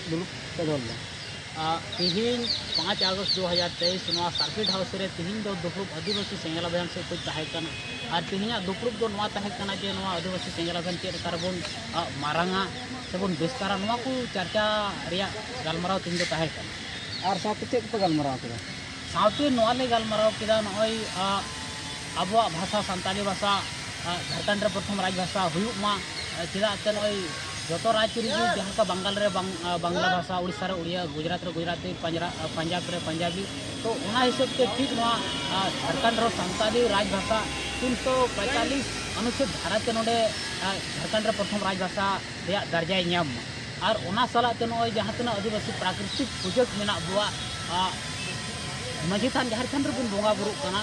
दुलुप पे दल तिहिन 5 अगस्त 2023 circuit house रे तिहिन दो दुपुरुब आदिवासी सेंगल अभियान से कुछ तहकना और तिहिना दुपुरुब दो नवा तहकना जे नवा आदिवासी सेंगल अभियान चेक करबन मारांगा सेबन विस्तारा नवा को चर्चा रिया गलमराव तिहिन दो तहकना और साथ चेक पे गलमराव केदा सावते नवा ले गलमराव केदा नय अबवा भाषा सानताली भाषा झारखंड रे प्रथम राज भाषा हुयुक मा चेदा ते नय जो राज्य रे जहाँ का बंगाल रे बांग्ला भाषा उड़ीसा रे उड़िया गुजरात रे गुजराती पंजाब रे पंजाबी तो उना हिसाब से ठीक वहाँ झारखंड रो सानताली राजभाषा 345 अनुच्छेद धारा ते नोडे झारखंड रे प्रथम राजभाषा रे दर्जाय नाम और उना साला ते नोय जहाँ तना आदिवासी प्राकृतिक पूजक मेना बुआ माझी थान झारखंड रे बुन बोंगा बुरु कना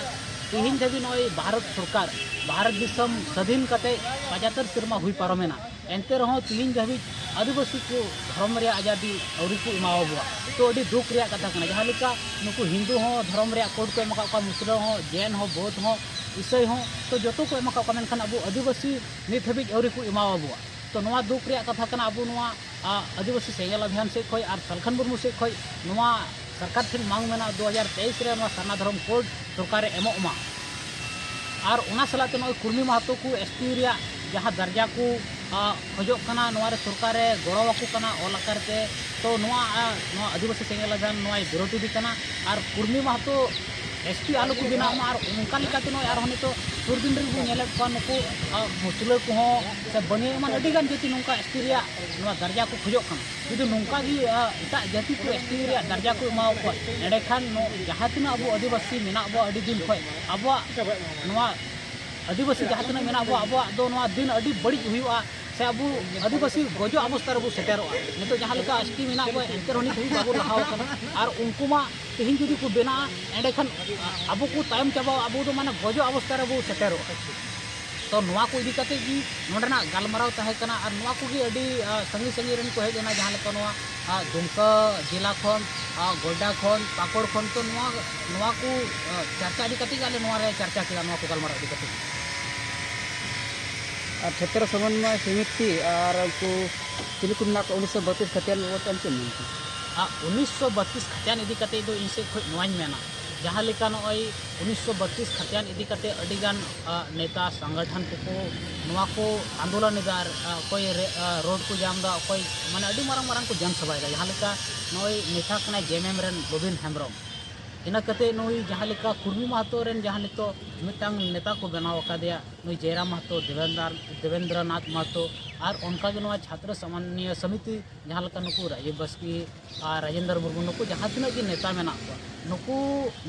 तिहिन धाबी नोय भारत सरकार भारत दिसम स्वाधीन कते 75 सिरमा हुई पारोमेना एनते रहो तिहिन धाबी आदिवासी को धर्म रे आजादी अवरी को इमावा तो अभी दुख रे कथा कना जहाँ लेका नुकु हिंदू हो धर्म रे कोड को एमका का मुस्लिम हो जैन हो बौद्ध हो ईसाई हो तो जो को एमका का मेनखान अब आदिवासी नित हाबी अवरी को इमावा तो नवा दुख रे कथा कना अब नवा आदिवासी सेंगल अभियान से खोय और सलखन मुर्मू से खोय नवा सरकार ठेन मांग मेना 2023 रे नवा सरना धर्म कोड सरकार एमोमा और उना सलाते नय कुर्मी महतो को एसटी रे जहाँ दर्जा को खोजोग कना नवा रे सरकार गड़ो वाको कना ऑल आकारते तो नवा आदिवासी सेंगल अभियान नवा विरोधी भी कना और कुर्मी महतो एसटी आलू को बिना और उनका लेकाते नय और हने तो सुर दिन रे नेले को नुको मुसला को हो से बने मान अडी गान जति नुका एसटी रे नवा दर्जा को खोजोग कना जुदी नुका गी एटा जाति को एसटी रे दर्जा को एमाव को एडे खान जहाँ तना अब आदिवासी मेना अब अडी दिन खोय अब नवा आदिवासी जहाँ तना मेना अब दो नवा दिन अडी बड़ी हुआ से अब आदिवासी गजो अवस्था रे सेटेरोआ नितो जहाँ लेका एसटी मेना अब एंते रोनी को बाबू लहाव कना और उनको मा तिहिन जुदी को बेना एडे खान अब को टाइम चाबा अब दो माने गजो अवस्था रे सेटेरोआ तो नवा को इदी कते की नोडना गलमराव तहे कना और नवा को गी अडी संगी संगी रन को हेजना जहाँ लेका नवा दुमका जिला खन गोड्डा खन पाकोड़ खन तो नवा को चर्चा इदी कते गाले नवा रे चर्चा केला नवा को गलमराव इदी कते और क्षेत्र समन्वय समिति और को चिलकुन्ना 1932 खतियान वतन के 1932 खतियान इदी कते दो इनसे नवाñ मेना जहाँ लेका नय 1932 खतियान इदी कते अडिगान नेता संगठन को आंदोलन इदार कोई रोड को जाम दा कोई माने अडी मारंग मारंग को जन सभा जहाँ लेका नय नेता कना जेएमएम रेन गोविंद हेम्ब्रम इना कते नई जहाँ लेका कुर्मी महतो रेन जहाँ लेतो मिटांग नेता को बनाव कादिया नई जयराम महतो देवेंद्रनाथ महतो और उनका जो नवा छात्र समन्वय समिति जहाँ लेका नुकु राजीव बस्की और राजेंद्र मुर्मू नुकु जहाँ तिना की नेता मेना को नुकु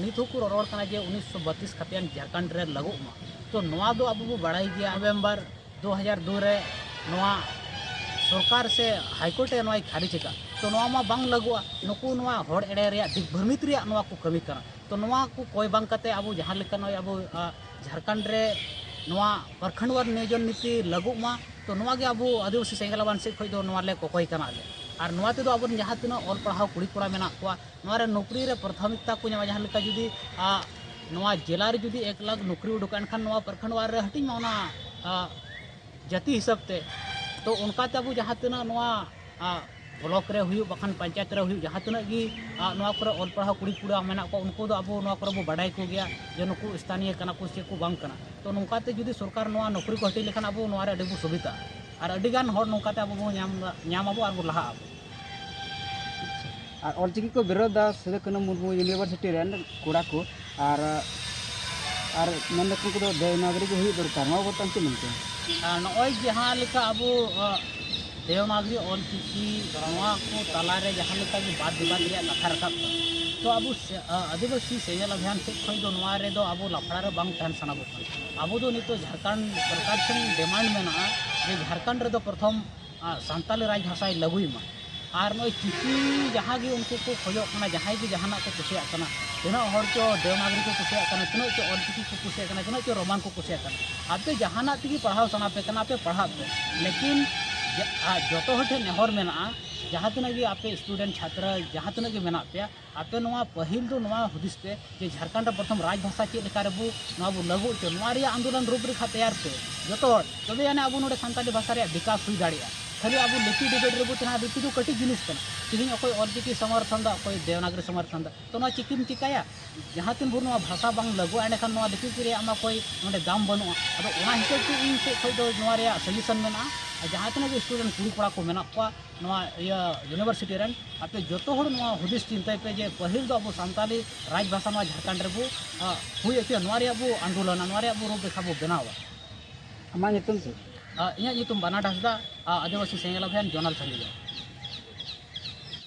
नित को रोड कना जे 1932 खतियान झारखंड रे लागू मा तो नवा दो अब बड़ाई गया नवंबर 2002 रे नवा सरकार से हाईकोर्ट नवा खारिज का तो नवा मा बांग लगुआ नुकु नवा होड़ एड़े रे दिग्भ्रमित रे नवा को कमी करा तो नवा को कोई बांग कते अब जहाँ लेका नय अब झारखंड रे नवा प्रखंडवार नियोजन नीति लागू मा तो नवा के अब आदिवासी सेंगल अभियान से खोज दो नवा ले कोकोई कना ले और नवा ते दो अब जहाँ तना ऑल पढ़ाव कुड़ी कोड़ा मेना को नवा रे नौकरी रे प्राथमिकता को ᱧᱟᱢᱟ जहाँ लेका जुदी नवा जिला रे जुदी 1 लाख नौकरी उडुकान खान नवा प्रखंडवार रे हटिंग माना जाति हिसाब ते तो उनका ते अब जहाँ तना नवा ब्लॉक रे हुई बखान पंचायत रे हुई जहाँ तना गी नवा करे ऑल पढ़ाव कुड़ी कुड़ा मेना को उनको दो अब नवा करे बो बाडाई को गया जे नुकु स्थानीय कना को से को बांग कना तो नौका ते जुदी सरकार नवा नौकरी को हटि लेखान अब नवा रे अडी सुविधा और अडी गान हर नौका ते अब बो ᱧᱟᱢ अब और लहा और ऑलचिकी को विरोधा सिदो कनो मुर्मू यूनिवर्सिटी रेन कोड़ा को और मन को दो देवनागरी को हुई दरकार मा बतन के मिलते नय जहाँ लेका अब देवनागरी ऑलचिकी नवा को ताला रे जहाँ लेका की बात विवाद रे कथा रखा तो अब आदिवासी सेंगल अभियान से खोई दो नवा रे दो अब लफड़ा रे बांग तहन सना अब दो नितो झारखंड सरकार ठेन डिमांड मेना जे झारखंड रे दो प्रथम सानताली राजभाषा लागुई मा और नई चिकी जहाँ भी उनको को खोजोग कना जहाँ भी जहाना को कुसिया कना तना हर चो देवनागरी को कुसिया कना तना चो ऑलचिकी को कुसिया कना तना चो रोमान को कुसिया कना आपे जहाना तगी पढ़ाव सना पे कना पे पढ़ा पे लेकिन जो हटे नेहर मेना जहाँ तना कि आपे स्टूडेंट छात्र जहाँ तना कि मेना पे आपे नवा पहिल दो नवा हुदिस पे जे झारखंड प्रथम राजभाषा चेक लेका रे बु लागू चो नवा रे आंदोलन रूपरेखा तैयार पे जो तबे यानी अब नोडे सानताली भाषा रे विकास हुई दाड़िया खाली अब लिपि डिबेट रेबो तना लिपि तो कटी जिनिस कना तीन अकोय ऑलचिकी समर्थन दा अकोय देवनागरी समर्थन दा तो ना चिकिम चिकाया जहाँ तीन भर नवा भाषा बांग लगो एंड खान नवा लिपि रे आमा कोई नोडे दाम बनुआ अब ओना हिसाब ते इन से खय दो नवा रे सजेशन मेना जहाँ तीन के स्टूडेंट कुड़ी कोड़ा को मेना को नवा या यूनिवर्सिटी रन आपे जतो हर नवा हुदिस चिंता पे जे पहिल दो अब सानताली राजभाषा नवा झारखंड रेबो हुई अति नवा रे अब आंदोलन नवा रे अब रूप देखाबो बनावा आमा नितुम से इन्हें तुम बना ढासदा आदिवासी सेंगल अभियान जोनल संगीत